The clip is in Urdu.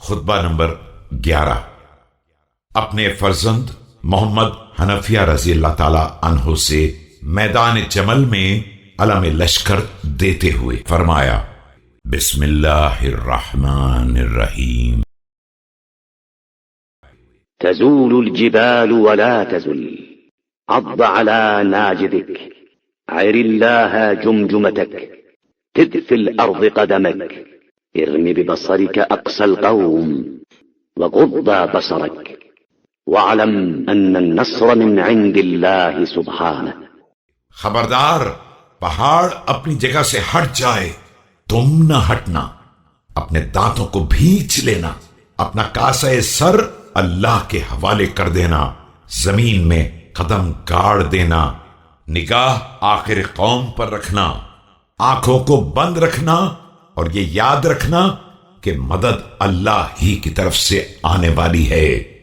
خطبہ نمبر 11۔ اپنے فرزند محمد حنفیہ رضی اللہ تعالی عنہ سے میدان جمل میں علم لشکر دیتے ہوئے فرمایا، بسم اللہ الرحمن الرحیم۔ تزول الجبال ولا تزل، عض على ناجذك، عر الله جمجمتك، تد في الأرض قدمك، ارم ببصرك أقصى القوم، وغض بصرك، واعلم أن النصر من عند الله سبحانه۔ خبردار، پہاڑ اپنی جگہ سے ہٹ جائے، تم نہ ہٹنا، اپنے دانتوں کو بھینچ لینا، اپنا کاسہ سر اللہ کے حوالے کر دینا، زمین میں قدم گاڑ دینا، نگاہ آخر قوم پر رکھنا، آنکھوں کو بند رکھنا، اور یہ یاد رکھنا کہ مدد اللہ ہی کی طرف سے آنے والی ہے۔